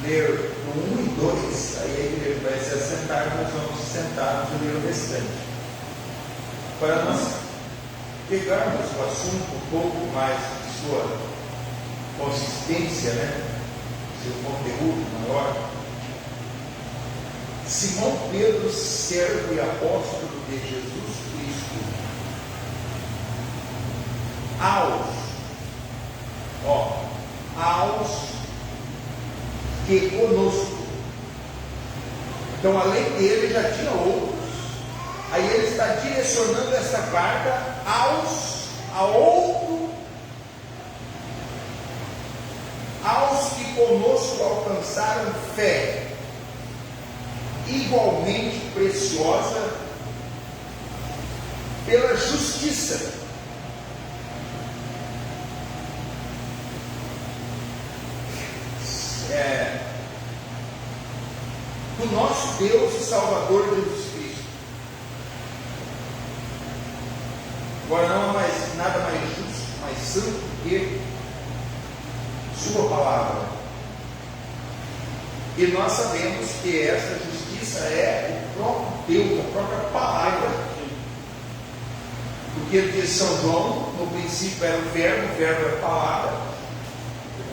ler no 1 e 2, aí a igreja vai se assentar e nós vamos sentar. sentarmos e ler o restante. Para nós pegarmos o assunto um pouco mais de sua consistência, seu conteúdo maior. Simão Pedro, servo e apóstolo de Jesus Cristo, aos que conosco. Então, além dele, já tinha outros. Aí ele está direcionando essa carta aos que conosco alcançaram fé igualmente preciosa pela justiça. Do nosso Deus e Salvador Jesus Cristo. Agora não há nada mais justo, mais santo do que sua palavra. E nós sabemos que essa justiça é o próprio Deus, a própria palavra. Porque diz São João, no princípio era o verbo era a palavra.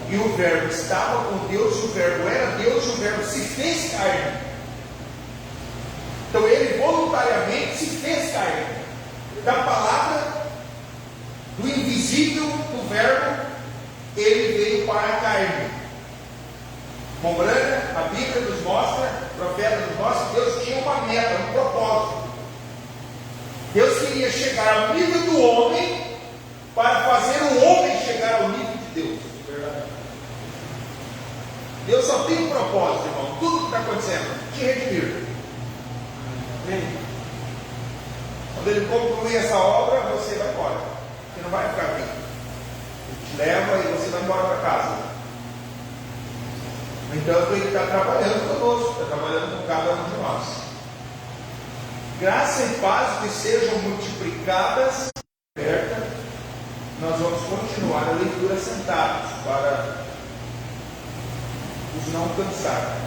E o verbo estava com Deus, o verbo era Deus, e o verbo se fez carne. Então ele voluntariamente se fez carne. Da palavra, do invisível, do verbo, ele veio para a carne. Mombrana, a Bíblia nos mostra, o profeta nos mostra, que Deus tinha uma meta, um propósito. Deus queria chegar ao nível do homem para fazer o homem chegar ao nível de Deus. Deus só tem um propósito, irmão. Tudo que está acontecendo, te redimir. Quando ele concluir essa obra, você vai embora. Você não vai ficar aqui. Ele te leva e você vai embora para casa. No entanto, ele está trabalhando conosco, está trabalhando com cada um de nós. Graça e paz que sejam multiplicadas. Nós vamos continuar a leitura sentados para os não cansar.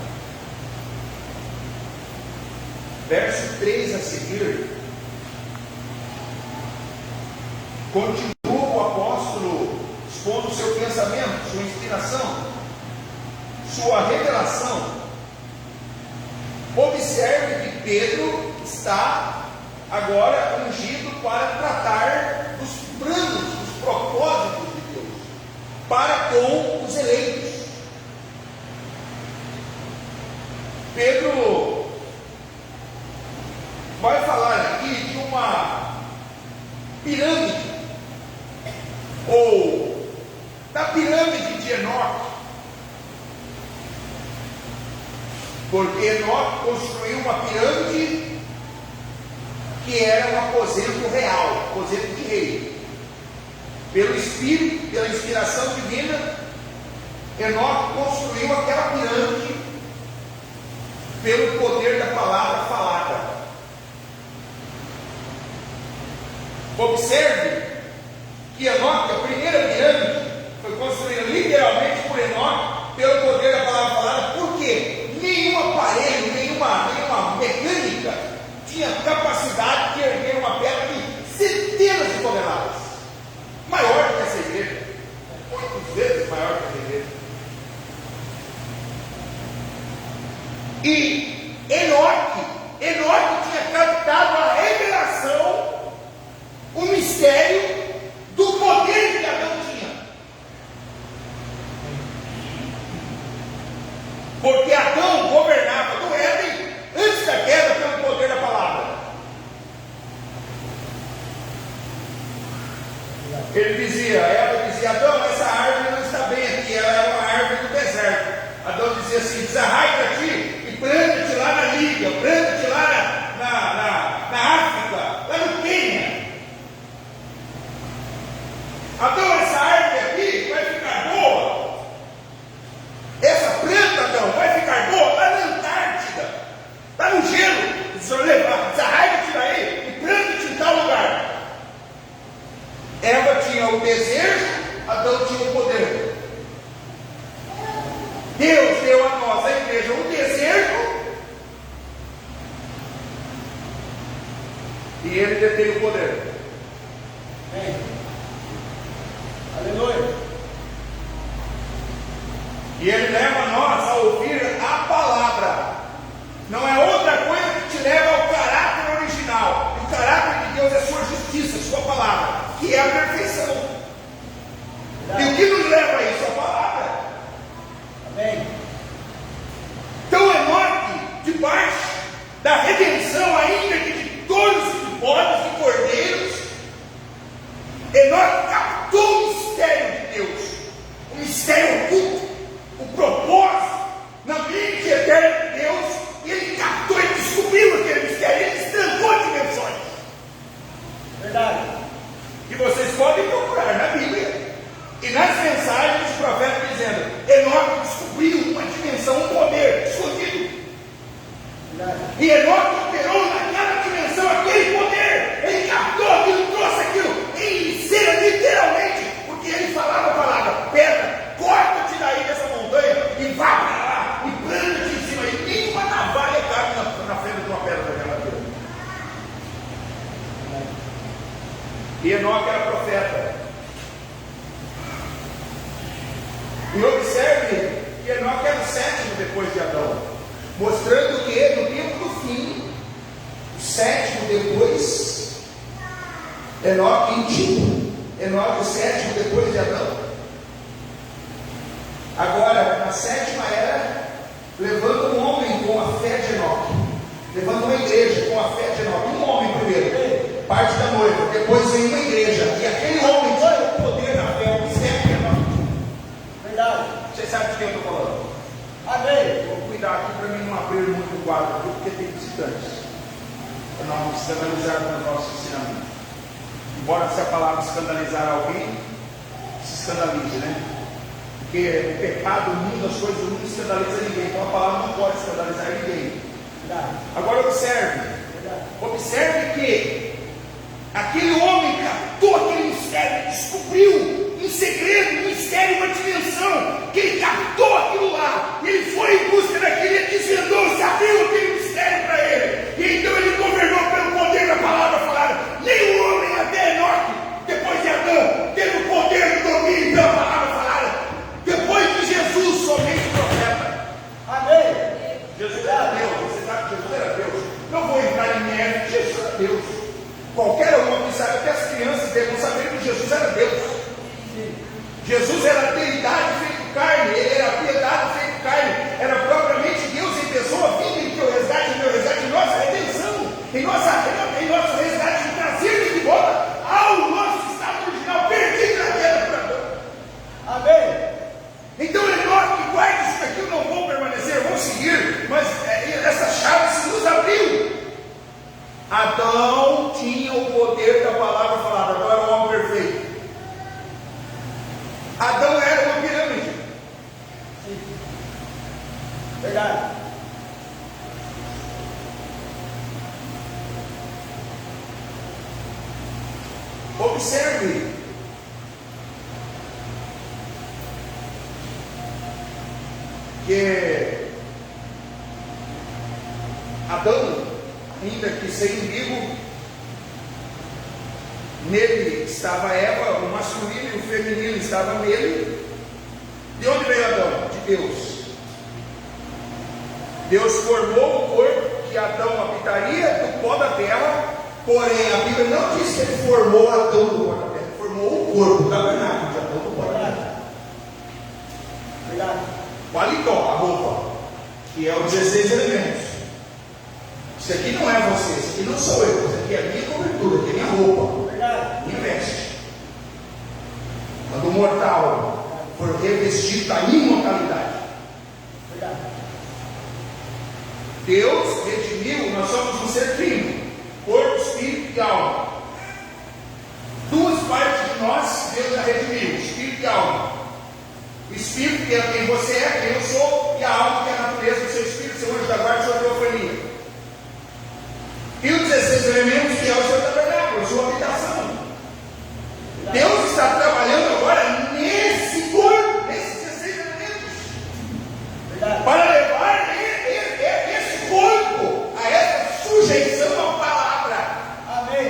Verso 3 a seguir, continua o apóstolo expondo seu pensamento, sua inspiração, sua revelação. Observe que Pedro está agora ungido para tratar dos planos, dos propósitos de Deus para com os eleitos. Pedro vai falar aqui de uma pirâmide, ou da pirâmide de Enoque, porque Enoque construiu uma pirâmide que era um aposento real, aposento de rei. Pelo Espírito, pela inspiração divina, Enoque construiu aquela pirâmide pelo poder da palavra falada. Observe que Enoque, a primeira pirâmide, foi construída literalmente por Enoque pelo poder da palavra falada. Por quê? Nenhum aparelho, nenhuma mecânica tinha capacidade de erguer uma pedra de centenas de toneladas, maior do que essa igreja, muitas vezes maior que essa igreja. E Enoque tinha captado a revelação, o mistério do poder que Adão tinha. Porque Adão governava no Éden antes da queda pelo poder da palavra. Ela dizia, Adão, essa árvore não está bem aqui, ela é uma árvore do deserto. Adão dizia assim, desarraiga-te e planta-te lá na Líbia, planta-te lá na África, lá no Quênia. Adão, essa árvore aqui vai ficar boa. Essa planta, Adão, vai ficar boa lá na Antártida, lá no gelo. Desarraiga-te daí e planta-te em tal lugar. Eva tinha o desejo, Adão tinha o poder. Deus deu a nós, a igreja, o desejo E ele detém o poder. Amém. Aleluia. E ele leva nós a ouvir a palavra. Não é outra coisa que te leva ao caráter original. E o caráter de Deus é sua justiça, sua palavra, que é a perfeição. E o que nos leva a isso? A palavra. Amém. Então Enoque, debaixo da redenção ainda que de touros e bodes e cordeiros, Enoque captou o mistério de Deus, o mistério oculto, o propósito na mente eterna de Deus, e ele captou e descobriu aquele mistério, ele destrancou dimensões. Verdade. E vocês podem procurar na Bíblia e nas mensagens do profeta dizendo: Enoque descobriu uma dimensão, um poder escondido. Verdade. E Enoque operou naquela dimensão aquele poder. Ele captou aquilo, trouxe aquilo em cena, literalmente, porque ele falava a palavra: pedra, corta-te daí dessa montanha e vá para lá e planta-te em cima. E nenhuma navalha cabe na frente de uma pedra daquela vida. E Enoque era profeta. E observe que Enoque era o sétimo depois de Adão, mostrando que no tempo do fim, o sétimo depois, Enoque íntimo, Enoque o sétimo depois de Adão. Agora, na sétima era, levanta um homem com a fé de Enoque, levanta uma igreja com a fé de Enoque, um homem primeiro, parte da noiva, depois vem uma igreja, e aquele homem tinha o poder da fé, o mistério de Enoque. Verdade. Você sabe de quem eu estou falando? Amém. Vou cuidar aqui para mim não abrir muito o quadro aqui, porque tem visitantes, para não escandalizar com o nosso ensinamento. Embora se a palavra escandalizar alguém, se escandalize, né? Porque o pecado, o mundo, as coisas do mundo escandaliza ninguém, então a palavra não pode escandalizar ninguém. Verdade. Agora observe, Verdade. observe que aquele homem captou aquele mistério, descobriu um segredo, um mistério, uma dimensão, que ele captou aquilo lá, e ele foi em busca daquilo, ele desvendou, se abriu aquele mistério para ele, e então ele governou pelo poder da palavra falada. Nenhum homem até Enoque, depois de Adão, teve o poder do domínio pela palavra falada, depois de Jesus, somente profeta. Amém. Jesus era Deus, você sabe que Jesus era Deus. Não vou entrar em mérito, Jesus era Deus. Qualquer um que sabe, até as crianças devem saber que Jesus era Deus. Jesus era a deidade feito carne, ele era a piedade feito carne, era propriamente Deus em pessoa, vindo em teu resgate, em meu resgate, em nossa redenção, em nosso resgate, de trazer de volta ao nosso estado original, perdido na queda por Adão. Amém. Então, Enoque, guarde isso daqui, eu não vou permanecer, vou seguir, mas essa chave se nos abriu. Adão tinha o poder da palavra falada, agora era o homem perfeito. Adão era uma pirâmide. Sim. Verdade. Observe que Adão, ainda que sem umbigo, nele estava Eva, o masculino e o feminino estavam nele. De onde veio Adão? De Deus. Deus formou o corpo que Adão habitaria do pó da terra, porém a Bíblia não diz que ele formou Adão do pó da terra, ele formou o corpo, o tabernáculo de Adão do pó da terra. Verdade. O paletó, a roupa, que é os 16 elementos. Isso aqui não é você, isso aqui não sou eu, isso aqui é a minha cobertura, aqui é a minha roupa, Verdade. minha veste. Quando o mortal for revestido da imortalidade, Verdade. Deus redimiu, nós somos um ser trino, corpo, espírito e alma. Duas partes de nós, Deus já redimiu, espírito e alma. O espírito, que é quem você é, quem eu sou, e a alma, que é a natureza do seu espírito, seu anjo da guarda, sua teofania. E os 16 elementos, que é o seu tabernáculo, a sua habitação. Deus está trabalhando agora nesse corpo, nesses 16 elementos, Verdade. para levar esse corpo a essa sujeição à palavra. Amém.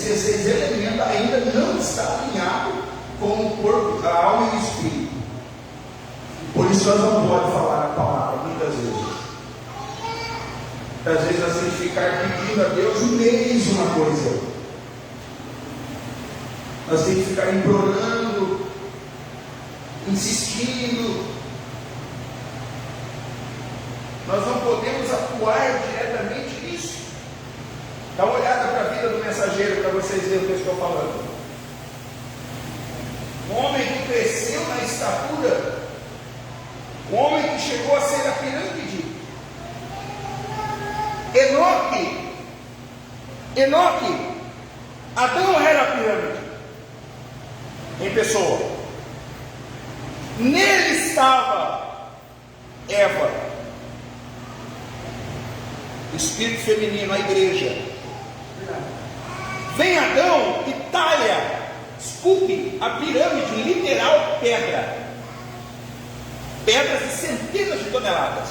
16 elementos ainda não está alinhado com o corpo, a alma e o espírito. Por isso nós não podemos falar a palavra muitas vezes. Às vezes nós temos que ficar pedindo a Deus um mês uma coisa. Nós temos que ficar implorando, insistindo. Nós não podemos atuar diretamente nisso. Dá uma olhada para a vida do mensageiro para vocês verem o que eu estou falando. Um homem que cresceu na estatura, um homem que chegou a ser a pirâmide. Enoque, Adão era a pirâmide em pessoa. Nele estava Eva, espírito feminino, a igreja. Vem Adão e talha, esculpe a pirâmide, literal pedras de centenas de toneladas.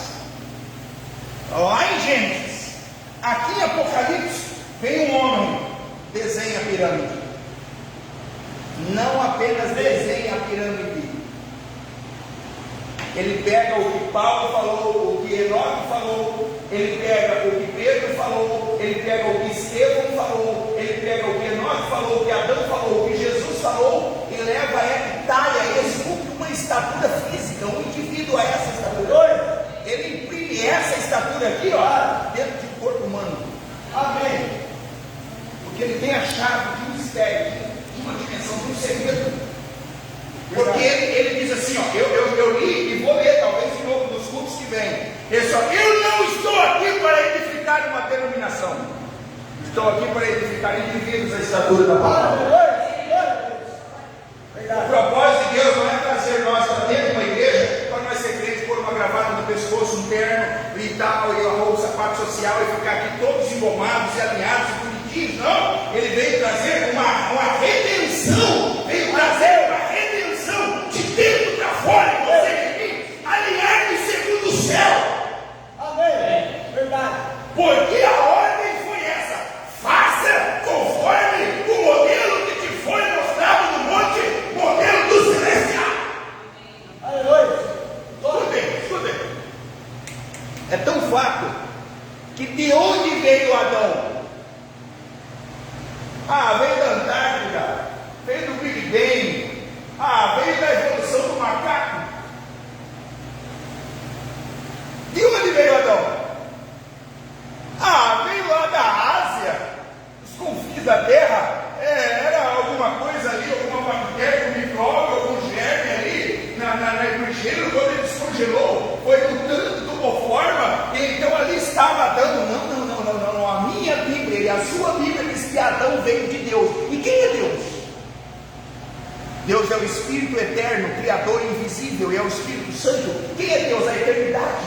Lá em Gênesis, aqui em Apocalipse, vem um homem, desenha a pirâmide. Não apenas desenha a pirâmide, ele pega o que Paulo falou, o que Enoque falou, ele pega o que Pedro falou, ele pega o que Estevão falou, ele pega o que Enoque falou, o que Adão falou, o que Jesus falou, e leva a talha, esculpe uma estatura física, um indivíduo a essa estatura. Ele imprime essa estatura aqui, ó, dentro do corpo humano. Amém. Porque ele tem a chave de um mistério, de uma dimensão, de um segredo. Porque ele diz assim, ó, eu li e vou ler, talvez de novo nos cultos que vem. Ele só, eu não estou aqui para edificar uma denominação. Estou aqui para edificar indivíduos à estatura da palavra. O propósito de Deus não é trazer nós para dentro de uma igreja, para nós ser crentes, pôr uma gravata no pescoço, um terno e tal, e um sapato social e ficar aqui todos engomados e alinhados e bonitinhos. Não, ele veio trazer uma redenção, veio trazer uma redenção de dentro para fora, e você aqui, alinhado segundo o céu. Amém. Verdade. Porque a ordem foi essa: faça conforme o modelo que te foi mostrado no monte, modelo do celestial. Aleluia. Escutem. É tão fato que de onde veio Adão? Veio da Antártida, veio do Big Bang, veio da evolução do macaco. De onde veio Adão? Veio lá da Ásia, os confins da terra. Era alguma coisa ali, alguma bactéria, um micróbio, algum germe ali no gelo. Quando ele descongelou, foi mutando, tomou forma, e então ali estava Adão. Não. A minha Bíblia e a sua Bíblia diz que Adão veio de Deus. E quem é Deus? Deus é o Espírito eterno, Criador invisível, e é o Espírito Santo. Quem é Deus? A eternidade.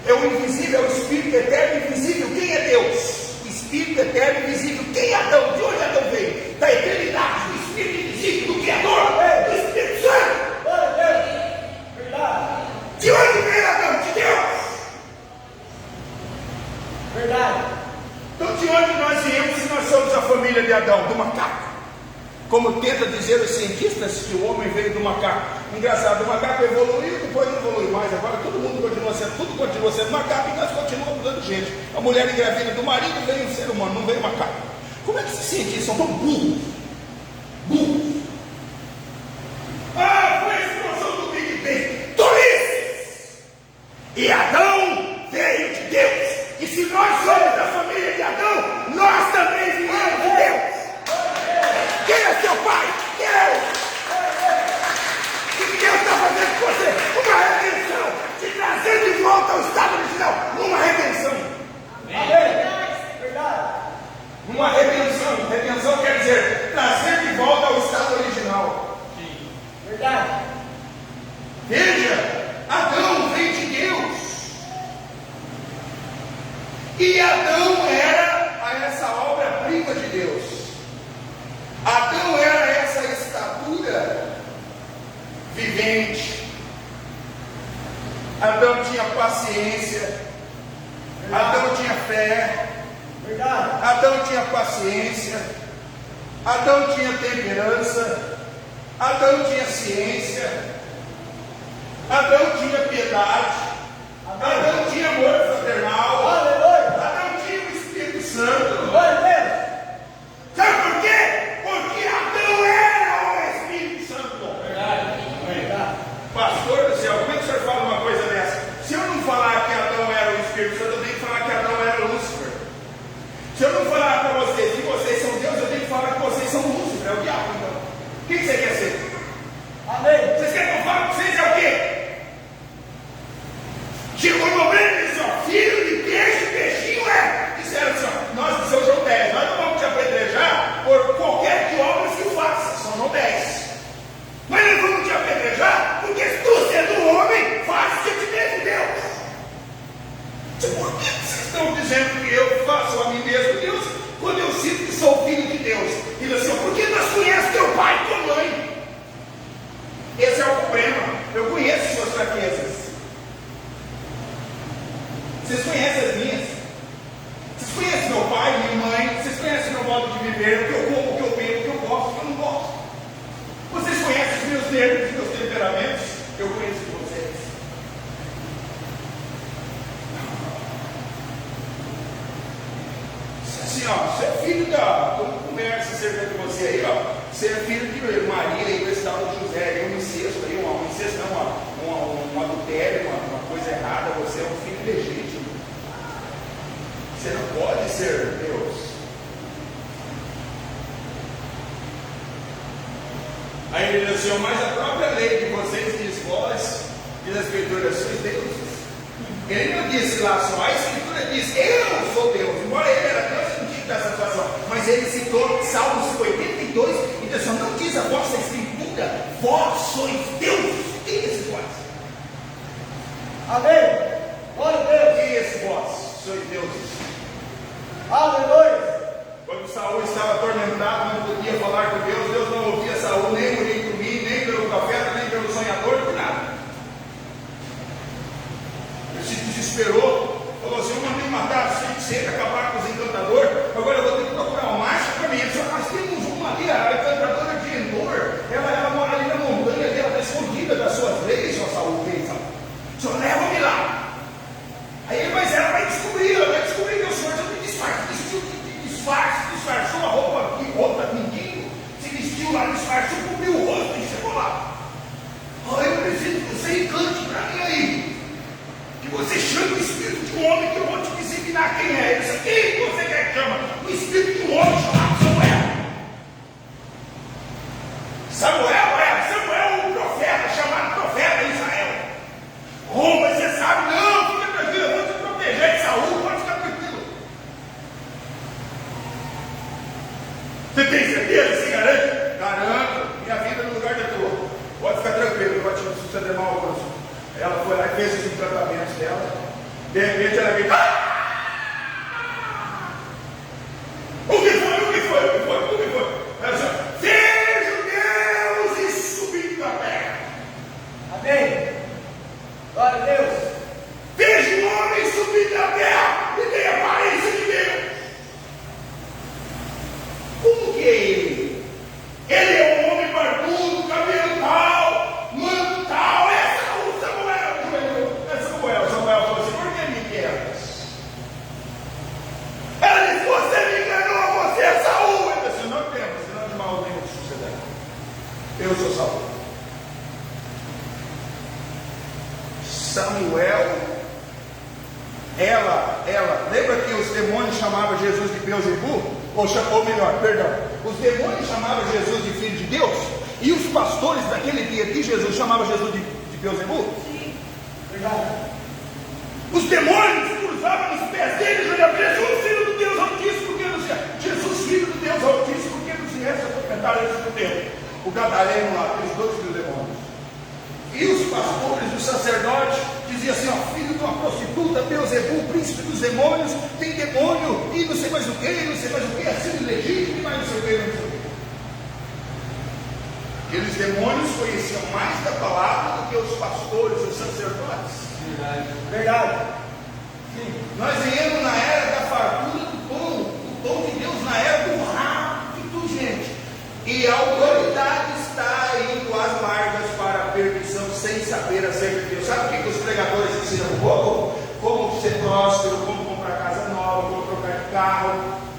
É o invisível, é o Espírito eterno e invisível. Quem é Deus? O Espírito eterno e invisível. Quem é Adão? De onde Adão veio? Da eternidade, do Espírito invisível, do Criador, do Espírito Santo. Verdade. De onde veio Adão? De Deus. Verdade. Então de onde nós viemos se nós somos a família de Adão? Do macaco. Como tenta dizer os cientistas que o homem veio do macaco. Engraçado, o macaco evoluiu, depois não evolui mais. Agora tudo continua sendo macaco e nós continuamos dando gente. A mulher engravida do marido veio um ser humano, não veio macaco. Como é que esses cientistas são tão burros? Foi a explosão do Big Bang. Tolices! E Adão veio de Deus. E se nós somos da família de Adão, nós também viemos de Deus. Quem é seu pai? Deus! O que Deus está fazendo com você? Uma redenção, te trazendo de volta ao estado original. Uma redenção. Verdade. Uma redenção. Redenção quer dizer trazer de volta ao estado original. Verdade. Veja, Adão veio de Deus. E Adão era essa obra-prima de Deus. Adão era essa estatura vivente. Adão tinha paciência. Adão tinha fé. Verdade. Adão tinha paciência. Adão tinha temperança, Adão tinha ciência, Adão tinha piedade, Adão tinha amor fraternal, Adão tinha o Espírito Santo. Sabe por quê? Porque Adão era o Espírito Santo. Pastor do céu, como é que o senhor fala uma coisa dessa? Se eu não falar que Adão era o Espírito Santo, eu tenho que falar que Adão era Lúcifer. Se eu não falar para vocês que vocês são Deus, eu tenho que falar que vocês são Lúcifer, é o diabo então. O que você quer ser? Amém. Vocês querem que eu fale que vocês é o quê? Chegou o momento e disse, ó, filho de peixe, peixinho é. Disseram assim, ó, nós de São João 10, nós não vamos te apedrejar por qualquer que obras que faça, São João 10. Mas nós vamos te apedrejar porque tu sendo um homem, faz o que te mesmo Deus. Por que vocês estão dizendo que eu faço a mim mesmo Deus, quando eu sinto que sou filho de Deus? E diz assim, porque nós conhecemos teu pai e tua mãe. Esse é o problema. Eu conheço suas fraquezas. Vocês conhecem as minhas. Vocês conhecem meu pai, minha mãe. Vocês conhecem meu modo de viver, o que eu como, o que eu bebo, o que eu gosto, o que eu não gosto. Vocês conhecem os meus nervos, os meus temperamentos. Eu conheço vocês. Assim, ó, você é filho da. Como conversa acerca de você aí, ó. Você é filho de Maria e desse tal de José, um incesto aí, um incesto não, um adultério, uma coisa errada. Você é um filho legítimo. Você não pode ser Deus. Aí ele diz assim, mas a própria lei de vocês diz, vós, diz a Escritura, sois deuses. Ele não disse lá só, a Escritura diz, eu sou Deus. Embora ele era Deus, ele não tinha essa situação. Mas ele citou Salmos 82 e disse assim, não diz a vossa Escritura, vós sois deuses. Quem é esse vós? Amém. Glória a Deus. Quem é esse vós? Sois deuses. Aleluia. Quando Saul estava atormentado, não podia falar com Deus, Deus não ouvia Saul, nem por mim, nem pelo profeta, nem pelo sonhador, por nada. Ele se desesperou, falou assim, eu mandei matar os feiticeiros, acabar com os encantadores, agora eu vou ter que procurar uma marcha para mim. Só nós temos uma ali, a encantadora de Endor, ela mora ali na montanha, ela está escondida das suas leis, só Saul fez. Só leva-me lá. Aí, mas ela vai descobrir, meu senhor, eu me disfarçou a roupa mendigo, se vestiu lá, disfarçou, cobriu o rosto e chegou lá. Eu preciso que você encante para mim aí, que você chame o espírito de um homem que eu vou te designar quem é. Ele disse, quem você quer que chama? O espírito de um homem chamado Samuel, o profeta, chamado profeta de Israel. Mas você sabe, não, fica tranquilo, eu vou te proteger de Saul, pode ficar tranquilo. Você tem certeza? Se garante? Garanto, minha vida no lugar da tua. Pode ficar tranquilo, não vai te suceder mal algum. Ela foi lá e fez os encantamentos dela. De repente ela veio. O que foi? Ela disse, vejo Deus e subindo da terra. Amém. Glória a Deus. Vejo um homem subindo da terra e tem a aparência de Deus. Como que é ele? Ele é um homem barbudo, cabelo tal, manto tal. É Samuel. Samuel falou assim, por que me queres? Ela disse, você me enganou, você é Saul. Ele disse, não temos, senão de mal nenhum te sucederá. Eu sou Saul. Samuel, ela, lembra que os demônios chamavam Jesus de Beelzebub? Ou melhor, perdão, os demônios chamavam Jesus de filho de Deus? E os pastores daquele dia de Jesus chamavam Jesus de Beelzebub? Sim. Verdade. Os demônios cruzavam nos pés dele e jogavam Jesus, filho do Deus Altíssimo, porque não se Jesus, filho do Deus Altíssimo, porque não se resta comentar isso no tempo. O gadareno lá, aqueles dois filhos demônios. E os pastores, os sacerdotes, diziam assim, ó, filho de uma prostituta, Beelzebub, príncipe dos demônios, tem demônio, e não sei mais o que, assim ilegítimo, e mais não sei o que, não sei o que. Aqueles demônios conheciam mais da palavra do que os pastores, os sacerdotes. Verdade. Sim. Nós viemos na era da fartura do pão de Deus, na era do rápido, gente.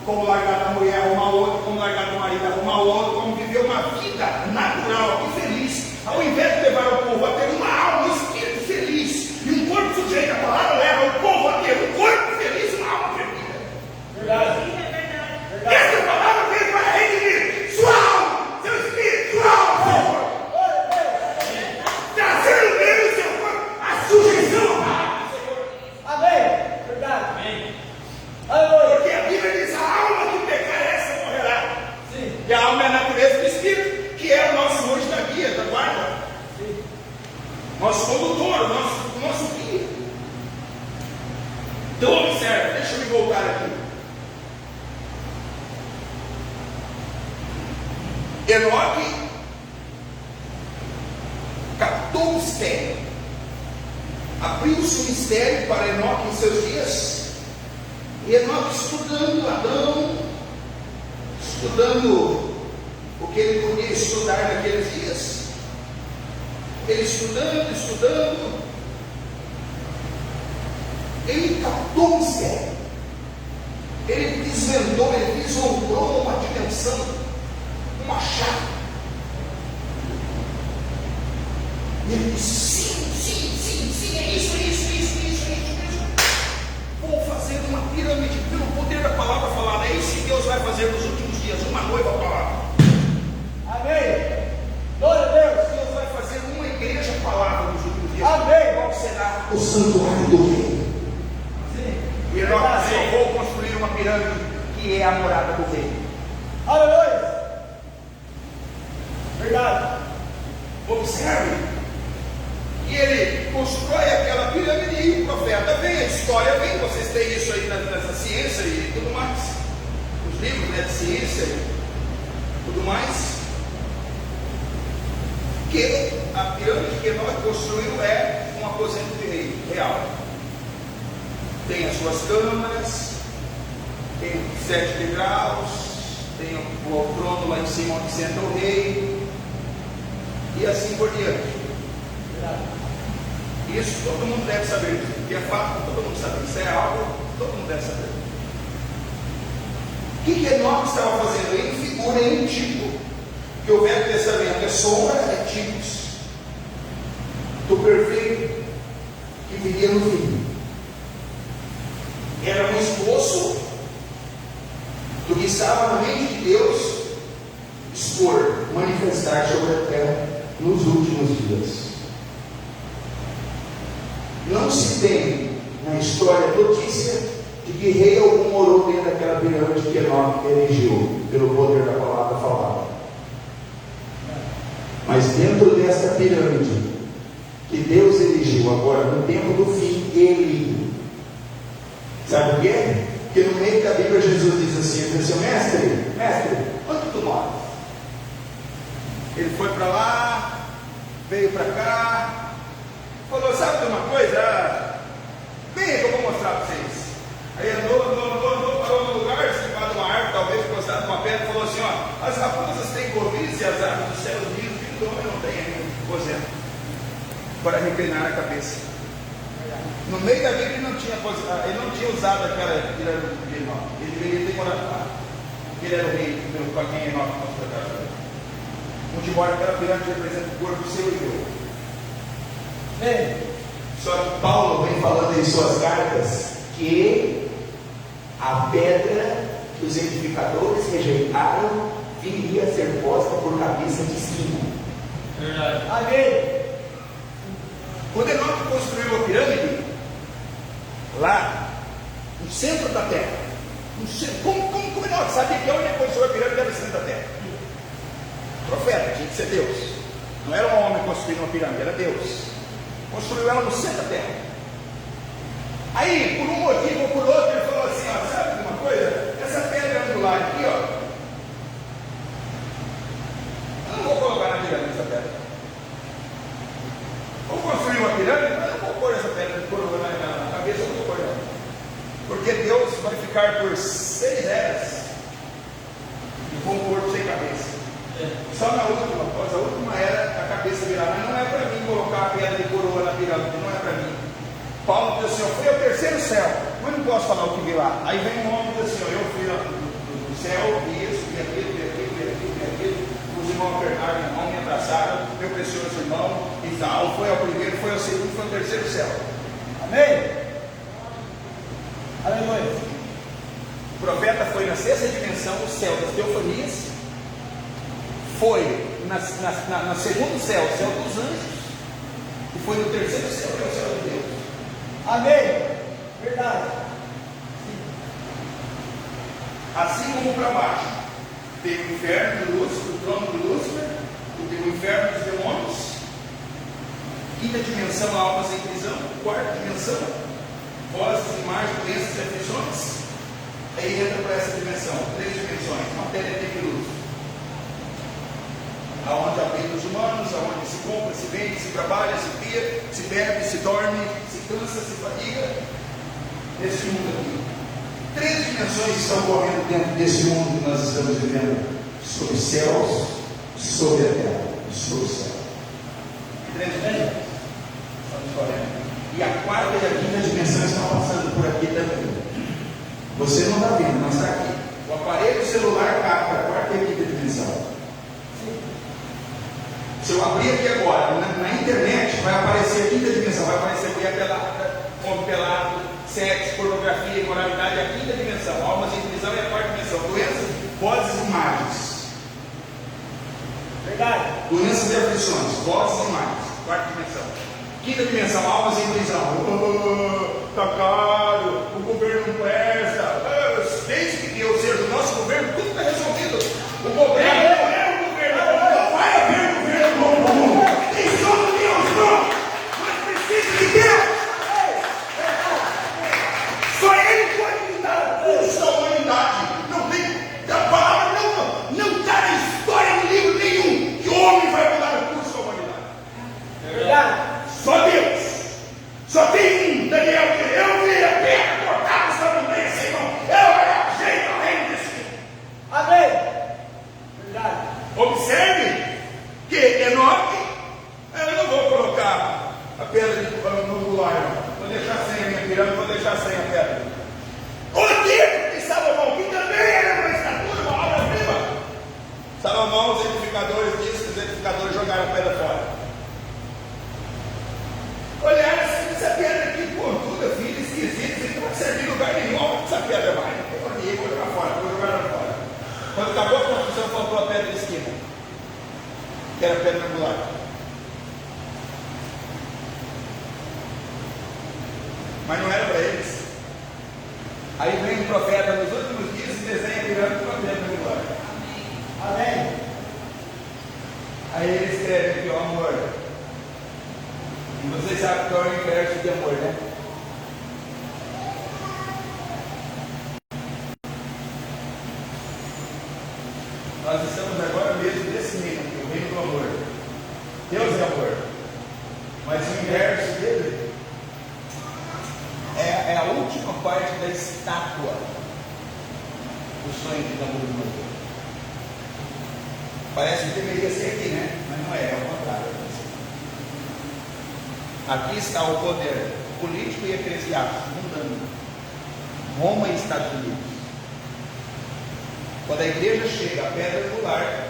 como largar da mulher, arrumar outro, como largar do marido, arrumar outro, como viver uma vida natural e feliz, ao invés de levar o povo a ter uma alma, um espírito feliz e um corpo sujeito. A palavra leva o povo a ter um corpo feliz e uma alma feliz. Verdade. Essa palavra veio para redimir sua alma, seu espírito, sua alma, seu corpo. Trazendo dentro do seu corpo a sujeição à palavra do Senhor. Amém. Verdade. Amém. Aleluia. Porque a Bíblia diz: a alma que pecar, essa morrerá. Sim. E a alma é a natureza do espírito, que é o nosso anjo da guia, da guarda. Sim. Nosso condutor, nosso guia. Então observe, deixa eu me voltar aqui. Enoque captou o mistério, abriu-se o mistério para Enoque em seus dias, e Enoque estudando Adão, estudando o que ele podia estudar naqueles dias, ele estudando, ele captou o mistério, ele desvendou, ele vislumbrou uma dimensão, uma chave. E ele disse: sim, é isso. Vou fazer uma pirâmide pelo poder da palavra falada. É isso que Deus vai fazer nos últimos dias, uma noiva palavra. Amém. Glória a Deus. Deus vai fazer uma igreja palavra nos últimos dias. Amém. Qual será o santuário do rei? Sim. E ele vai dizer: eu vou construir uma pirâmide que é a morada do rei. Aleluia. Verdade. Observe. E ele constrói aquela pirâmide e o profeta vem, a história vem. Vocês têm isso aí nessa ciência e tudo mais. Os livros, né, de ciência e tudo mais. Que a pirâmide que nós construímos é um aposento de rei real. Tem as suas câmaras, tem 7 degraus, tem o trono lá em cima onde senta o rei, e assim por diante. Isso todo mundo deve saber, que é fato, todo mundo sabe. Isso é algo que todo mundo deve saber. O que Enoque estava fazendo? Em figura, em tipo, que o Velho Testamento é sombra, é tipos do perfeito que viria no fim. Era um esboço do que estava na mente de Deus expor, manifestar sobre a terra nos últimos dias. Não se tem na história notícia de que rei algum morou dentro daquela pirâmide que Enoque erigiu pelo poder da palavra falada. Mas dentro dessa pirâmide que Deus erigiu agora no tempo do fim, ele, sabe por quê? Porque no meio da Bíblia Jesus diz assim: ele disse: mestre, onde tu moras? Ele foi para lá, veio para cá, falou: sabe de uma coisa? Vem que eu vou mostrar para vocês. Aí andou, parou no lugar, cima de uma árvore, talvez encostado numa pedra, falou assim: ó, as raposas têm corvis e as árvores do céu os filho do homem não tem ainda, posento, para reclinar a cabeça. No meio da Bíblia ele não tinha usado aquela pirâmide de Enoque. Ele deveria ter morado lá, porque ele era o rei para quem Enoque mostrou a casa. Muito embora aquela pirâmide representa o corpo seu e meu. Só que Paulo vem falando em suas cartas que a pedra que os edificadores rejeitaram viria a ser posta por cabeça de cima. Verdade. Amém. Quando Enoque construiu a pirâmide, lá no centro da terra, como Enoque sabia que onde ele construiu a pirâmide era o centro da terra? Profeta, tinha que ser Deus. Não era um homem construindo uma pirâmide, era Deus. Construiu ela no centro da terra. Aí, por um motivo ou por outro, ele falou assim: ó, sabe de uma coisa? Essa pedra angular aqui, ó, eu não vou colocar na pirâmide essa pedra. Vou construir uma pirâmide, mas eu não vou pôr essa pedra de coroa na cabeça, eu não vou pôr ela. Porque Deus vai ficar por 6 eras e com um corpo sem cabeça. Só na última, após a última era, a cabeça virar. Mas não é para mim colocar a pedra de coroa na pirâmide, não é para mim. Paulo diz assim: ó, foi o terceiro céu, mas não posso falar o que vi lá. Aí vem um homem e diz assim, ó, eu fui do céu, vi isso, vi aquilo, vi aquilo, vi aquilo, vi aquilo. Os irmãos apertaram minha mão, me abraçaram, meu precioso irmão e tal. Foi ao primeiro, foi ao segundo, foi ao terceiro céu. Amém. Aleluia. O profeta foi na sexta dimensão, o céu das teofanias. Foi na segundo céu, o céu dos anjos. E foi no terceiro céu, que é o céu de Deus. Amém. Verdade. Assim como para baixo, tem o inferno de Lúcifer, o trono de Lúcifer, tem o inferno dos demônios, quinta dimensão, almas em prisão, quarta dimensão, vozes, imagens, doenças e aflições. Aí entra para essa dimensão, três dimensões, matéria, tempo e luz. Aonde habita os humanos, aonde se compra, se vende, se trabalha, se cria, se bebe, se dorme, se cansa, se fadiga. Nesse mundo aqui. Três dimensões estão correndo dentro desse mundo que nós estamos vivendo: sobre os céus, sobre a terra e sobre o céu. Três dimensões estamos correndo. E a quarta e a quinta dimensão estão passando por aqui também. Você não está vendo, mas está aqui. O aparelho celular capta a quarta e a quinta dimensão. Se eu abrir aqui agora, na internet, vai aparecer a quinta dimensão, vai aparecer mulher pelada, homem pelado, sexo, pornografia, imoralidade, a quinta dimensão, almas em prisão e a quarta dimensão, doenças, vozes e imagens. Verdade. Doenças e aflições, vozes e imagens, quarta dimensão. Quinta dimensão, almas em prisão. Está caro, o governo não presta. Desde que Deus seja o nosso governo, tudo está resolvido. O governo não é o governo, não vai haver governo no mundo. Tem só Deus, não. Mas precisa de Deus. Só Ele pode me dar curso da humanidade. Não tem, a palavra não está na história de livro nenhum que o homem vai mudar o curso da humanidade. É verdade. Só Deus. Só tem um, Daniel, que eu vi a pedra cortada essa montanha, Senhor. Eu era jeito ao reino desse mundo. Amém. Verdade. Observe que Enoque, eu não vou colocar a pedra no gular, vou deixar sem a minha pirâmide, vou deixar sem a pedra. O tipo de Salomão, que também era uma estatura, uma obra-prima. Salomão, os edificadores dizem que os edificadores jogaram a pedra fora. Olharam assim, essa pedra aqui, pontuda, filha, esquisita, não vai servir em lugar nenhum, onde essa pedra vai? Eu olhei, vou jogar fora, vou jogar ela fora. Quando acabou a construção, faltou a pedra de esquina, que era a pedra angular. Mas não era para eles. Aí vem o profeta nos últimos dias e desenha a pirâmide com a pedra angular. Amém. Aí ele escreve aqui, ó, amor. E vocês sabem que é o inverso de amor, né? Nós estamos agora mesmo nesse nível aqui, o reino do amor. Deus é amor. Mas o inverso dele é a última parte da estátua do sonho de Nabucodonosor. Parece que deveria ser aqui, né? Mas não é, é o contrário. Aqui está o poder político e eclesiástico mundano. Roma e Estados Unidos. Quando a igreja chega à pedra angular,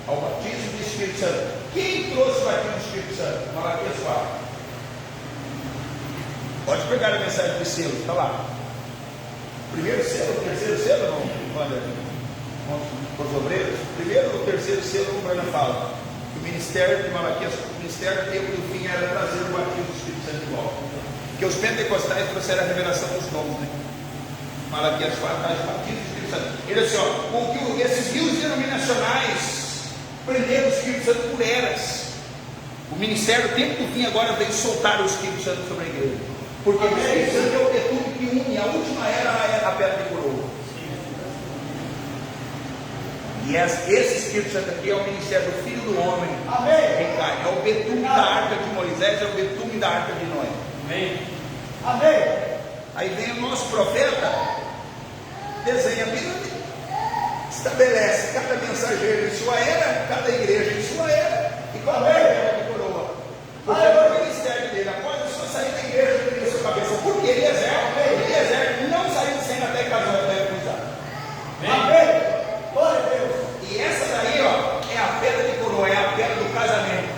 ao batismo do Espírito Santo. Quem trouxe o batismo do Espírito Santo? Malaquias 4. Pode pegar a mensagem dos selos, está lá. Primeiro selo, terceiro selo, não, Wander? Os obreiros. Primeiro ou terceiro selo, como ela fala. O ministério de Malaquias, o ministério do tempo do fim era trazer o batismo do Espírito Santo de volta. Porque os pentecostais trouxeram a revelação dos dons, né? Malaquias 4 traz o batismo do Espírito Santo. Ele diz assim, esses rios denominacionais prenderam o Espírito Santo por eras. O ministério do tempo do fim agora veio soltar o Espírito Santo sobre a igreja. Porque o Espírito Santo é o betume que une, a última era a pedra de coroa. E esse Espírito Santo aqui é o ministério do Filho do Homem. Amém. É o betume da arca de Moisés, é o betume da arca de Noé. Amém. Amém. Aí vem o nosso profeta, desenha a pirâmide, estabelece cada mensageiro em sua era, cada igreja em sua era, e qual é a pedra de coroa? Porque o ministério dele, após a sua saída da igreja, ele tem a sua cabeça, porque ele exerce assim até casou até com Isaac. Amém. Glória a Deus. E essa daí, ó, é a pedra de coroa, é a pedra do casamento.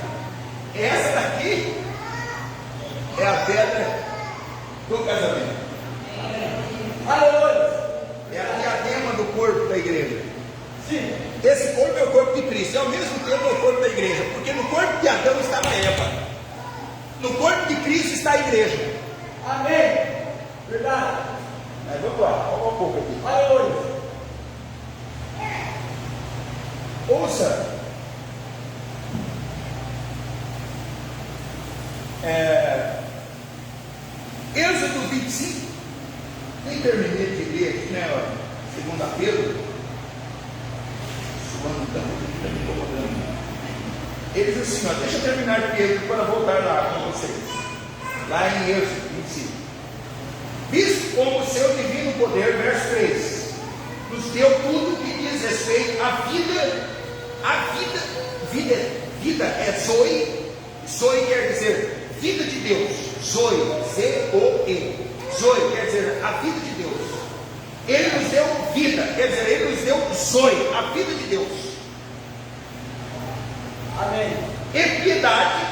Essa daqui é a pedra do casamento. Aleluia. É a diadema do corpo da igreja. Sim. Esse corpo é o corpo de Cristo, e ao mesmo tempo é o corpo da igreja, porque no corpo de Adão estava Eva, no corpo de Cristo está a igreja. Amém. Verdade. Mas vamos lá, vamos um pouco aqui. Aleluia. Ouça, Êxodo 25, nem terminei de ler aqui, né? Segunda Pedro, suando tanto que está me incomodando. Ele diz assim, ó, deixa eu terminar Pedro para voltar lá com vocês, lá em Êxodo 25. Visto como o seu divino poder, verso 3, nos deu tudo que diz respeito à vida. Vida é Zoe quer dizer vida de Deus, Zoe, Z-O-E, Zoe quer dizer a vida de Deus. Ele nos deu vida, quer dizer, ele nos deu Zoe, a vida de Deus. Amém. E piedade,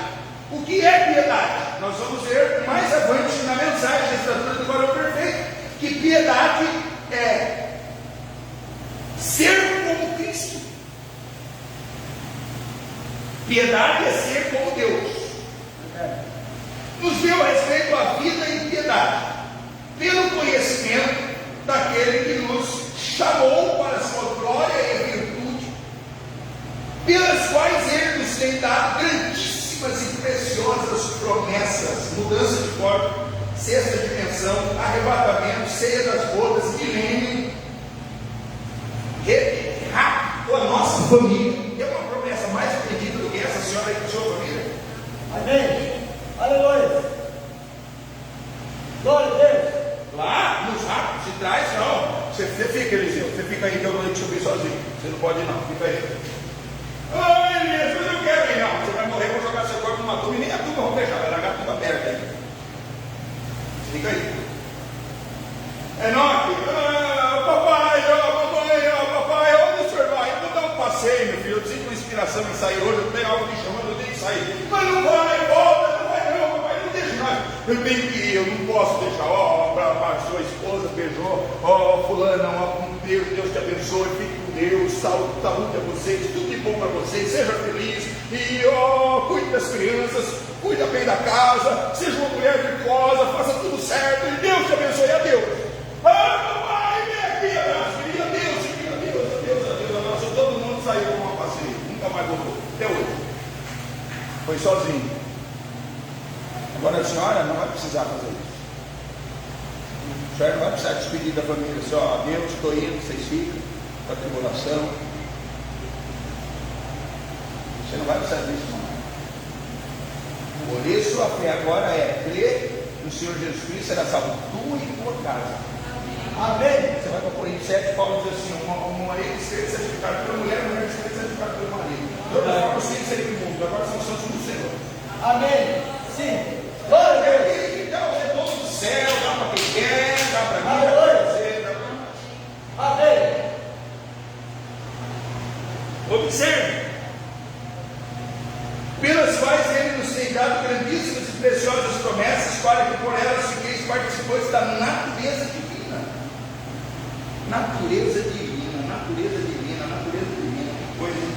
o que é piedade? Nós vamos ver mais avante na mensagem da estatura do varão perfeito, que piedade é ser como Cristo. Piedade é ser como Deus. Nos deu respeito à vida e piedade, pelo conhecimento daquele que nos chamou para a sua glória e virtude, pelas quais ele nos tem dado grandíssimas e preciosas promessas, mudança de corpo, sexta dimensão, arrebatamento, ceia das bodas, milênio, com a nossa família. Tem uma promessa mais acredita do que essa senhora aí com a sua família? Amém. Aleluia. Glória a Deus. Lá nos rápidos de trás, não. Você fica, Eliseu, você fica aí que eu vou te subir sozinho. Você não pode ir, não, fica aí. Ô Elias, eu não quero ir, não. Você vai morrer, vou jogar seu corpo numa turma e nem a turma vão fechar, vai largar a turma aberta aí. Fica aí. Enoque, papai, onde o senhor vai? Eu vou dar um passeio, meu filho. Eu sinto uma inspiração em sair hoje, eu tenho algo me chamando, eu tenho que sair. Mas não vai, volta, não vai não, papai, não deixa mais. Eu bem que eu não posso deixar, para sua esposa, beijou, fulana, Deus te abençoe, fique com Deus, saúde a vocês, tudo de bom para vocês, seja feliz, e cuide das crianças, cuida bem da casa, seja uma mulher virtuosa, faça tudo certo, e Deus te abençoe, adeus. Papai, vem aqui, abraço, Deus, abraço, todo mundo saiu com uma passeio, nunca mais voltou, até hoje, foi sozinho. Agora a senhora não vai precisar fazer isso. A senhora não vai precisar despedir da família, só Deus, estou indo, vocês ficam, para a tribulação. Você não vai precisar disso, não. Por isso a fé agora é crer no Senhor Jesus Cristo, será salvo tu e tua casa. Amém. Você vai para Coríntios 7, Paulo diz assim: um marido ser santificado pela mulher, a mulher ser santificada pelo marido. Todas as formas têm que ser imundos, agora são santos do Senhor. Amém. Sim. Glória a Deus. Ele dá o retorno do céu, dá para quem quer, dá para mim, dá para você, dá para... Amém. Observe, pelas quais ele nos tem dado grandíssimas e preciosas promessas, para que por elas fiqueis participantes da natureza divina. Natureza divina, que coisa.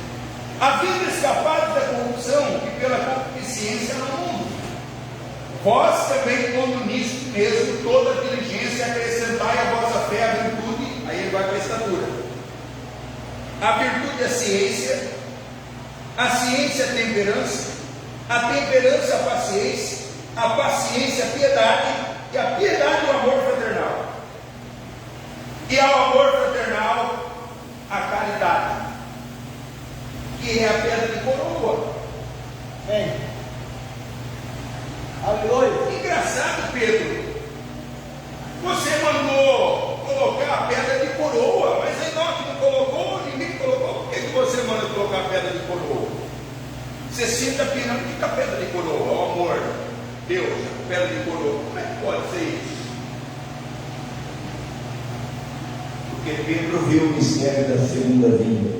Havendo escapado da corrupção e pela concupiscência no mundo, vós também, quando nisto mesmo, toda a diligência, acrescentai a vossa fé a virtude, aí ele vai para a estatura. A virtude a ciência a temperança a paciência a piedade, e a piedade o amor fraternal. E ao amor fraternal, a caridade, que é a pedra de coroa. Amém. Aleluia. Engraçado, Pedro, você mandou colocar a pedra de coroa, mas Enoque não colocou, ninguém colocou. Por que você manda colocar a pedra de coroa? Você senta pirando, o que é a pedra de coroa? O amor, Deus, a pedra de coroa. Como é que pode ser isso? Porque Pedro viu o mistério da segunda vinda.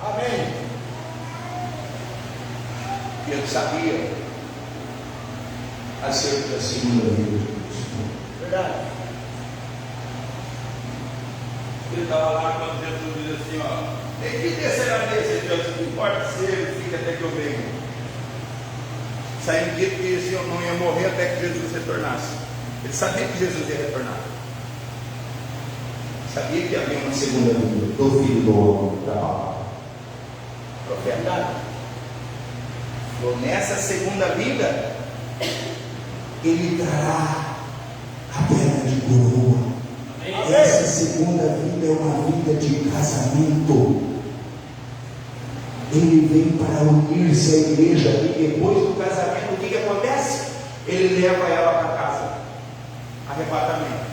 Amém. Pedro sabia acerca da segunda vinda de Cristo. Verdade. Ele estava lá quando Jesus diz assim, ó, tem que descer a mesa, Deus, não importa se ele fica até que eu venha. Saindo dito que esse não ia morrer até que Jesus retornasse. Ele sabia que Jesus ia retornar. Sabia que havia uma segunda vinda do Filho do Homem da palavra. Profeta. Verdade. Então, nessa segunda vinda, ele trará a pedra de coroa. Amém. Essa segunda vinda é uma vinda de casamento. Ele vem para unir-se à igreja e depois do casamento, o que acontece? Ele leva ela para casa. Arrebatamento.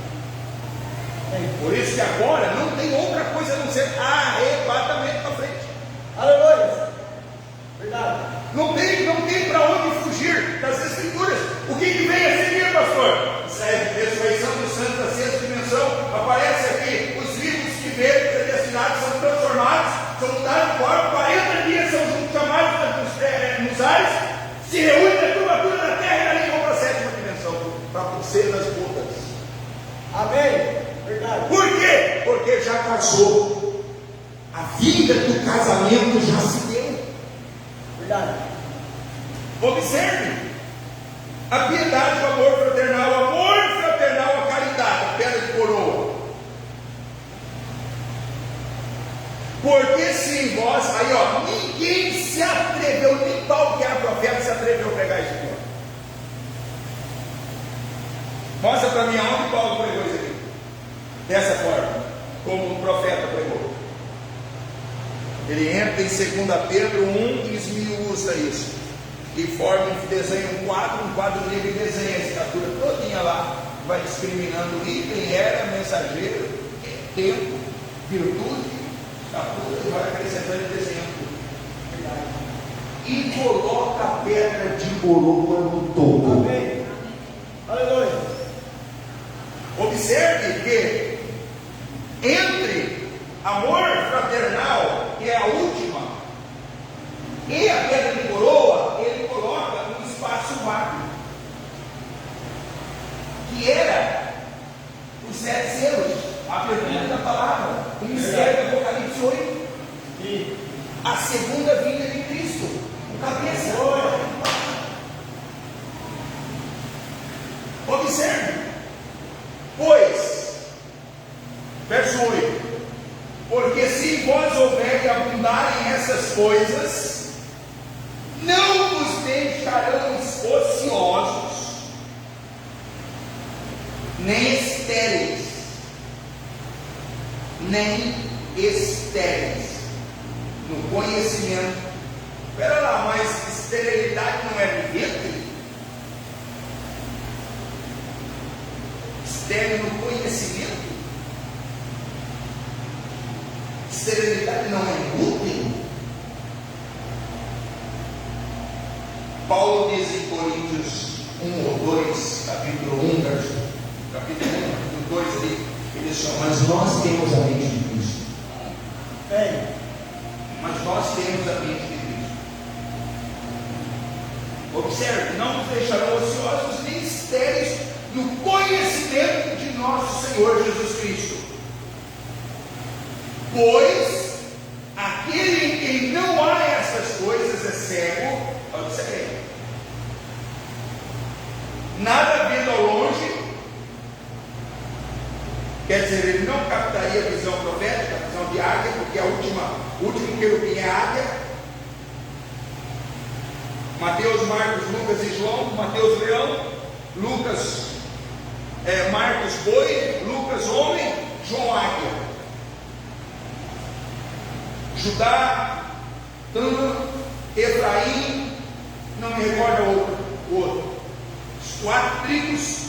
Por isso que agora não tem outra coisa a não ser arrebatamento para frente. Aleluia. Verdade. Não tem para onde fugir das escrituras. O que vem a seguir, pastor? Essa ressurreição dos santos da sexta dimensão. Aparece aqui os vivos que veio predestinados são transformados, são mudados de corpo. 40 dias são chamados nos ares, se reúnem na curvatura da terra e ali vão para a sétima dimensão para ser das bodas. Amém. Verdade. Por quê? Porque já casou. A vida do casamento já se deu. Verdade. Observe a piedade, o amor fraternal, a caridade, a pedra de coroa. Porque se em vós, aí ó, ninguém se atreveu, nem Paulo que era profeta se atreveu a pregar isso aqui. Mostra para mim aonde Paulo pregou isso aqui. Dessa forma, como um profeta pregou. Ele entra em 2 Pedro 1 e esmiuça isso. E forma desenha um quadro negro e desenha a estatura todinha lá. Vai discriminando item, era, mensageiro, tempo, virtude, estatura, e vai acrescentando e desenhando tudo. E coloca a pedra de coroa no topo. Amém. Aleluia. Observe que entre amor fraternal, que é a última, e a pedra de coroa, ele coloca um espaço vago, que era os 7 selos, a abertura da palavra, o mistério do Apocalipse 8, Sim. a segunda vinda de Cristo, o cabeça. Observe, pois, verso 8: porque se em vós houver e abundarem essas coisas, não vos deixarão ociosos, nem estéreis, no conhecimento. Espera lá, mas esterilidade não é de ventre? Estéril no conhecimento? Esterilidade não é inútil? Paulo diz em Coríntios 1 ou 2, capítulo 1, capítulo 2 ali, ele diz: mas nós temos a mente de Cristo. Bem. Mas nós temos a mente de Cristo. Observe, não nos deixarão ociosos nem estéreis no conhecimento de nosso Senhor Jesus Cristo. Pois aquele em quem não há essas coisas é cego ao segredo, nada vendo ao longe, quer dizer, ele não captaria a visão profética, a visão de águia, porque o último querubim é a águia. Mateus, Marcos, Lucas e João. Mateus leão, Lucas Marcos boi, Lucas homem, João águia. Judá, Dan, Efraim, não me recordo o outro. Os 4 tribos.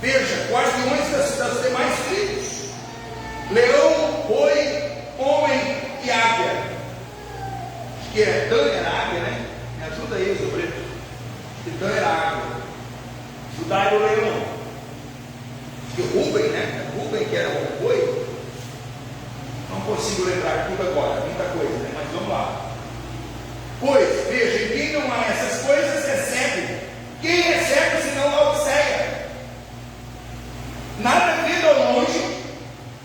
Veja, guardiões das demais tribos: leão, boi, homem e águia. Acho que é Dan era águia, né? Me ajuda aí, sobreto. Acho que Dan era águia. Judá era o leão. Acho que Rubem, né? Rubem que era o boi. consigo lembrar tudo agora, muita coisa, né? Mas vamos lá. Pois, veja, quem não há essas coisas é cego. Quem é cego senão Laodiceia? Nada vendo ao longe,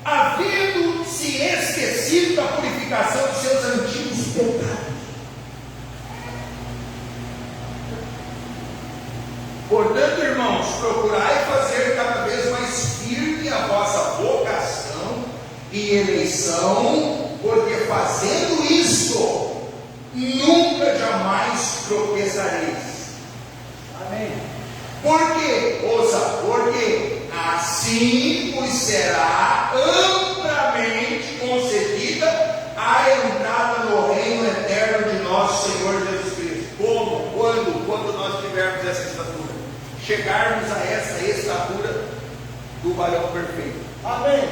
havendo se esquecido da purificação de seus antigos pecados. Portanto, irmãos, procurai fazer cada vez mais firme a vossa vocação e eleição, porque fazendo isto, nunca jamais tropeçareis. Amém. Porque, ouça, porque assim vos será amplamente concedida a entrada no reino eterno de nosso Senhor Jesus Cristo. Como? Quando nós tivermos essa estatura, chegarmos a essa estatura do varão perfeito. Amém.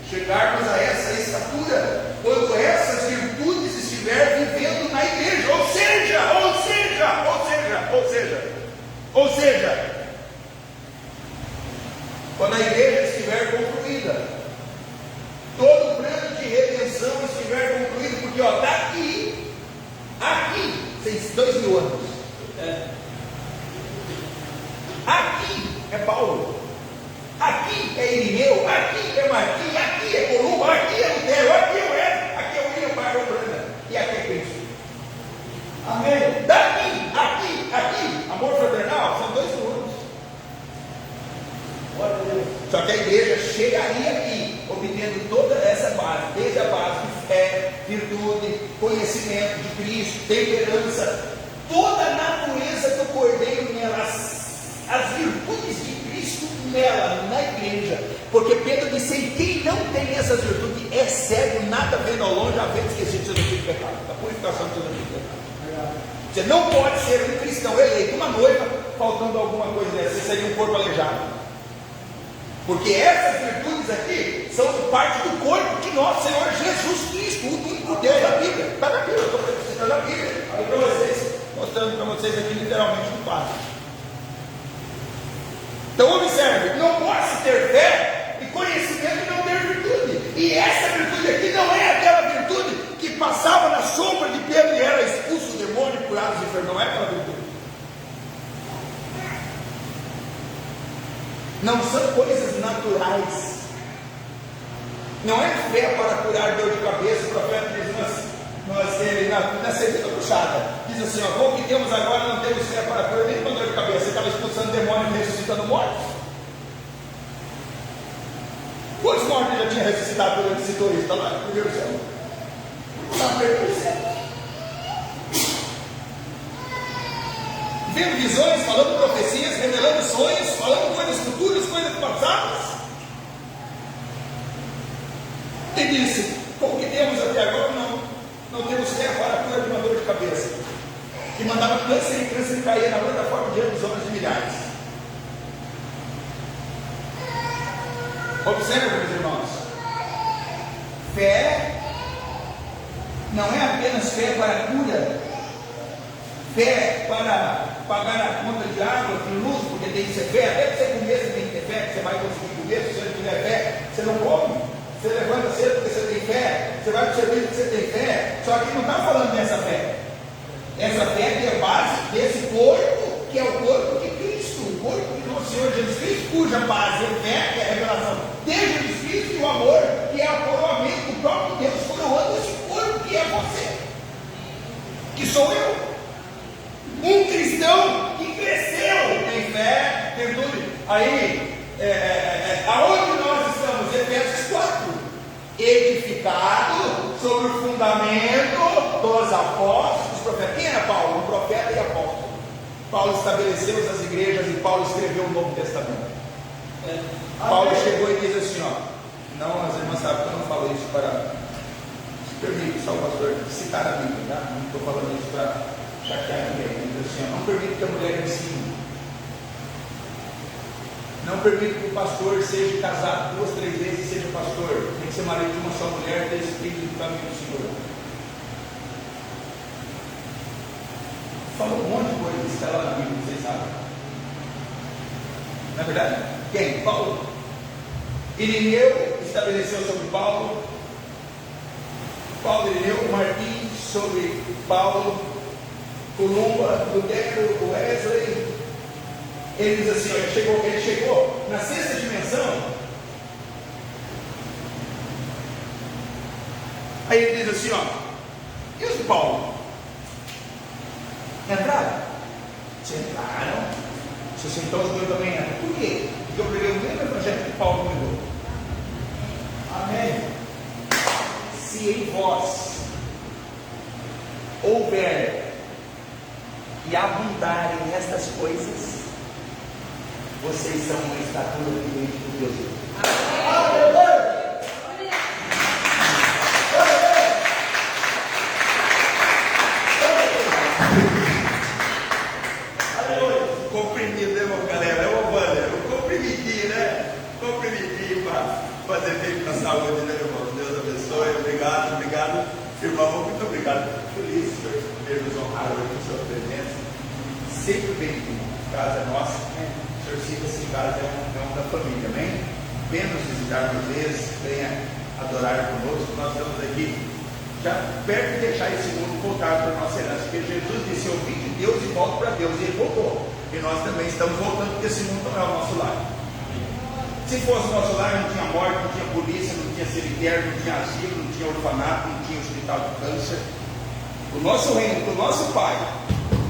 Chegarmos a essa estatura quando essas virtudes estiver vivendo na igreja, ou seja, quando a igreja estiver concluída, todo o plano de redenção estiver concluído, porque daqui, aqui, 2000 anos, aqui é Paulo, aqui é Irineu, aqui é Martim, aqui é Columbo, aqui é Lutero, aqui é Wesley, aqui é William Barrow Branham, e aqui é Cristo. Amém. Daqui, aqui, amor fraternal, são 2 mil anos. Glória a Deus. Só que a igreja chegaria aqui, obtendo toda essa base, desde a base de fé, virtude, conhecimento de Cristo, temperança, toda a natureza do Cordeiro nela, as virtudes de Cristo nela, na igreja. Porque Pedro disse: quem não tem essas virtudes é cego, nada vendo ao longe, havendo esquecido seus antigos pecados, da purificação de seus antigos pecados. Você não pode ser um cristão eleito, uma noiva, faltando alguma coisa dessa, você seria um corpo aleijado. Porque essas virtudes aqui são parte do corpo de nosso Senhor Jesus Cristo, o único Deus da Bíblia. Está na Bíblia, eu estou citando a Bíblia, para vocês, mostrando para vocês aqui literalmente no quadro. Então observe, não pode ter fé e conhecimento e não ter virtude. E essa virtude aqui não é aquela virtude que passava na sombra de Pedro e era expulso o demônio e curado os enfermos. Não é aquela virtude. Não são coisas naturais. Não é fé para curar dor de cabeça. O profeta diz na segunda puxada, diz assim: o que temos agora não temos fé para curar nem com dor de cabeça. Ele estava expulsando demônio e ressuscitando mortos. Quantos mortos já tinha ressuscitado durante esse turista lá no primeiro céu? Lá no primeiro céu. Vendo visões, falando profecias, revelando sonhos, falando coisas futuras, coisas passadas. E disse: com o que temos até agora, não temos fé para a cura de uma dor de cabeça. Que mandava câncer e câncer cair na plataforma diante dos homens de milhares. Observe, meus irmãos, fé não é apenas fé para a cura, fé para pagar a conta de água, de luz, porque tem que ser fé. Até que você comer, você tem que ter fé, que você vai conseguir comer. Se você não tiver fé, você não come. Você levanta cedo porque você tem fé, você vai para o serviço porque você tem fé. Só que não está falando dessa fé. Essa fé que é base desse corpo, que é o corpo de Cristo, o corpo de nosso Senhor Jesus Cristo, cuja base é fé, que é a revelação de Jesus Cristo, e o amor, que é o coroamento do próprio Deus, coroando esse corpo que é você, que sou eu. Um cristão que cresceu em fé, virtude. Aí, aonde nós estamos? Efésios 4. Edificado sobre o fundamento dos apóstolos, dos profetas. Quem era Paulo? Um profeta e apóstolo. Paulo estabeleceu as igrejas e Paulo escreveu o Novo Testamento. Paulo chegou e diz assim: não, as irmãs sabem que eu não falo isso para. Se permite, só o pastor citar a Bíblia, tá? Não estou falando isso para chatear ninguém. Ele diz assim: não permite que a mulher ensine. Não permite que o pastor seja casado 2, 3 vezes e seja pastor. Tem que ser marido de uma só mulher, ter espírito de família do Senhor. Falou um monte de coisa que está lá na Bíblia, vocês sabem. Não é verdade? Quem? Paulo. Irineu estabeleceu sobre Paulo. Martins, sobre Paulo, Columba, Lutero, Wesley. Ele diz assim, ele chegou na sexta dimensão. Aí ele diz assim, e os de Paulo? Entraram? Sentaram. Se sentou, os dois também entram. Por quê? Porque eu preguei o mesmo evangelho que Paulo pregou. Amém. Se em vós houver e abundarem estas coisas, vocês são uma estatura evidente de Deus. Aleluia. Comprimido, né, galera? É o Wander, o comprimidinho, né? Comprimidinho para fazer bem para a saúde, né, irmão? Deus abençoe, obrigado, irmão, muito obrigado por isso, por nos honrar hoje com sua presença. Sempre bem-vindo, casa é nossa, o senhor sinta-se em casa, é um da família, amém? Venha nos visitar uma vez, venha adorar conosco, nós estamos aqui já perto de deixar esse mundo voltar para a nossa herança, porque Jesus disse, eu vim de Deus e volto para Deus, e ele voltou, e nós também estamos voltando, porque esse mundo não é o nosso lar. Se fosse o nosso lar, não tinha morte, não tinha polícia, não tinha cemitério, não tinha asilo, não tinha orfanato, não tinha hospital de câncer. O nosso reino, o nosso Pai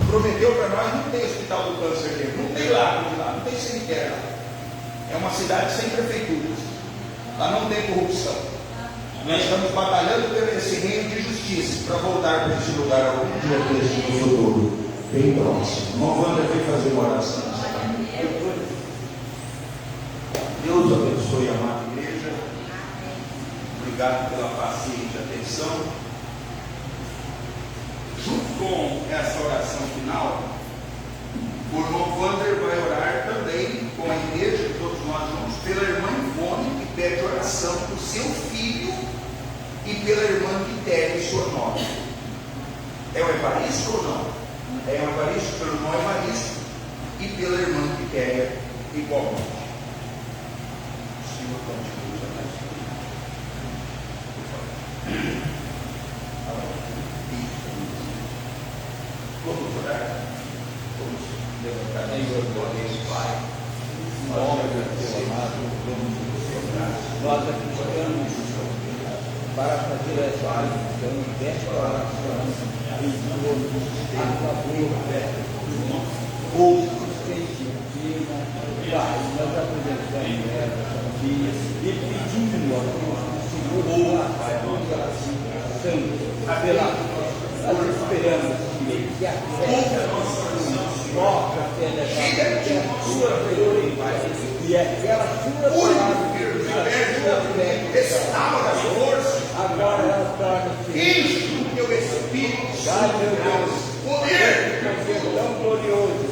prometeu para nós, não tem hospital do câncer dele, não tem lá, não tem cemitério lá. É uma cidade sem prefeituras, lá não tem corrupção. Nós estamos batalhando por esse reino de justiça para voltar para esse lugar algum dia desse no futuro, bem próximo. Irmão Wander veio fazer uma oração. Deus abençoe a amada igreja. Obrigado pela paciência e atenção. Junto com essa oração final, o irmão Wander vai orar também com a igreja, todos nós juntos, pela irmã Ivone, que pede oração por seu filho, e pela irmã Quitéria, sua nora. É o Evaristo ou não? É o Evaristo, pelo irmão Evaristo, e pela irmã Quitéria, igualmente. O Senhor continue a mais. Vamos orar? Vamos levantar a Deus, Pai. Nós acreditamos para fazer essa oração, desta oração, a favor ou sustentativa, Pai, nós apresentamos essa dia e pedimos a Deus que o Senhor faça ela santo, nós esperamos que a fé nossa fé dessa que a sua prioridade e aquela sua palavra restaura as forças, agora ela torna-se enche o teu Espírito Santo, meu Deus, poder tão glorioso,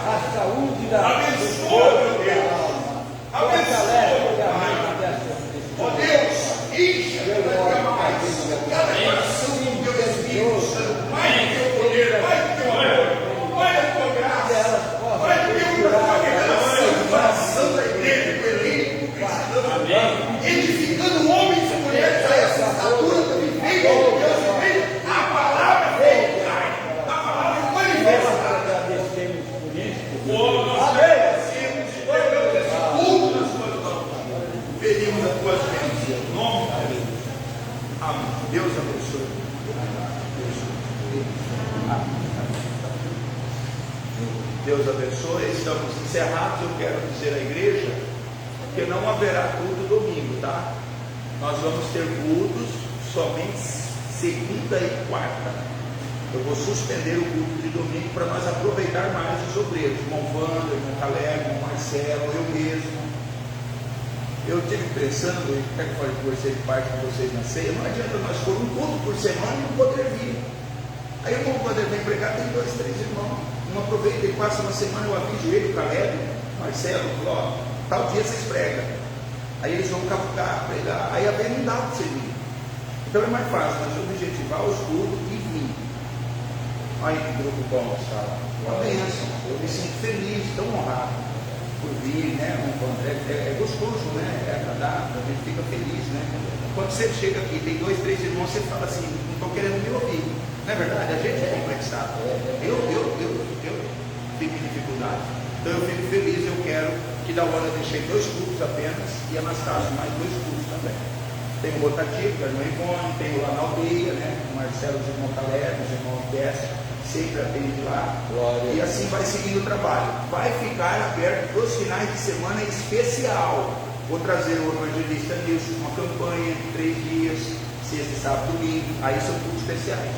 a saúde da abençoa, meu Deus, fortalece a mente dessa pessoa, ó Deus, enche cada coração do teu Espírito Santo, mais do teu poder, mais do teu amor, mais da tua graça, mais do teu coração da igreja, do elenco, edificando homens e mulheres a essa estatura do viver, Deus, a palavra veio, a palavra manifesta. Agradecemos por isso. Nós agradecemos e pegamos esse culto nas tuas mãos. Pedimos as tuas bênçãos, em nome de Jesus. Amém. Deus abençoe. Deus abençoe. Estamos encerrados. Eu quero dizer à igreja que não haverá culto domingo, tá? Nós vamos ter cultos somente segunda e quarta. Eu vou suspender o culto de domingo para nós aproveitar mais os obreiros, irmão Wander, irmão Caleb, irmão Marcelo, eu mesmo. Eu estive pensando, e até que falei com vocês, parte com vocês na ceia, não adianta nós pôr um culto por semana e não poder vir. Aí o irmão Wander vem pregar, tem 2, 3 irmãos. Um aproveita e passa uma semana, eu aviso ele, o Caleb, Marcelo, ó, tal dia vocês pregam. Aí eles vão cavucar, pregar, aí a vez não dá para você vir. Então é mais fácil nós objetivar os cultos e vir. Olha que grupo bom está lá. Uma bênção. Eu me sinto feliz, tão honrado por vir, né? É gostoso, né? É agradável, a gente fica feliz, né? Quando você chega aqui, tem 2, 3 irmãos, você fala assim, não estou querendo me ouvir. Não é verdade? A gente é complexado. Eu fico em dificuldade. Então eu fico feliz, eu quero que da hora eu deixei 2 cultos apenas e Anastácio mais 2 cultos também. Tem o Rotativo, que é o irmão Ivone, tem o lá na aldeia, né? O Marcelo, os irmãos Caleb, os irmãos Bessa, sempre atende lá. Glória. E assim vai seguindo o trabalho. Vai ficar aberto dos finais de semana especial. Vou trazer o evangelista Nilson, uma campanha de 3 dias, sexta, sábado, domingo. Aí são cultos especiais.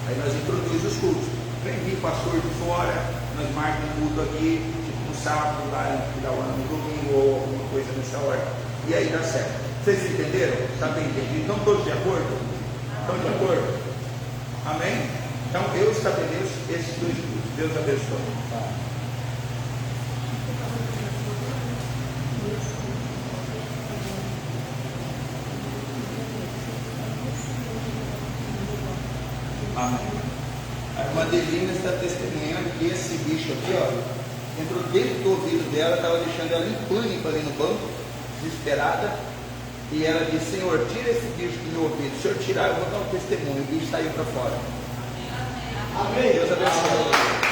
Aí nós introduzimos os cultos. Vem vir pastor de fora, nós marcamos um culto aqui, tipo no sábado, lá em Pirauana, no domingo, ou alguma coisa nessa hora. E aí dá certo. Vocês entenderam? Está bem entendido? Estão todos de acordo? Estão de acordo? Amém? Então eu estabeleço esses 2 cultos. Deus abençoe. Amém. A irmã Delina está testemunhando que esse bicho aqui, ó, entrou dentro do ouvido dela, estava deixando ela em pânico ali no banco, desesperada. E ela disse: Senhor, tira esse bicho do meu ouvido. Se o Senhor tirar, eu vou dar um testemunho. O bicho saiu para fora. Amém. Deus abençoe.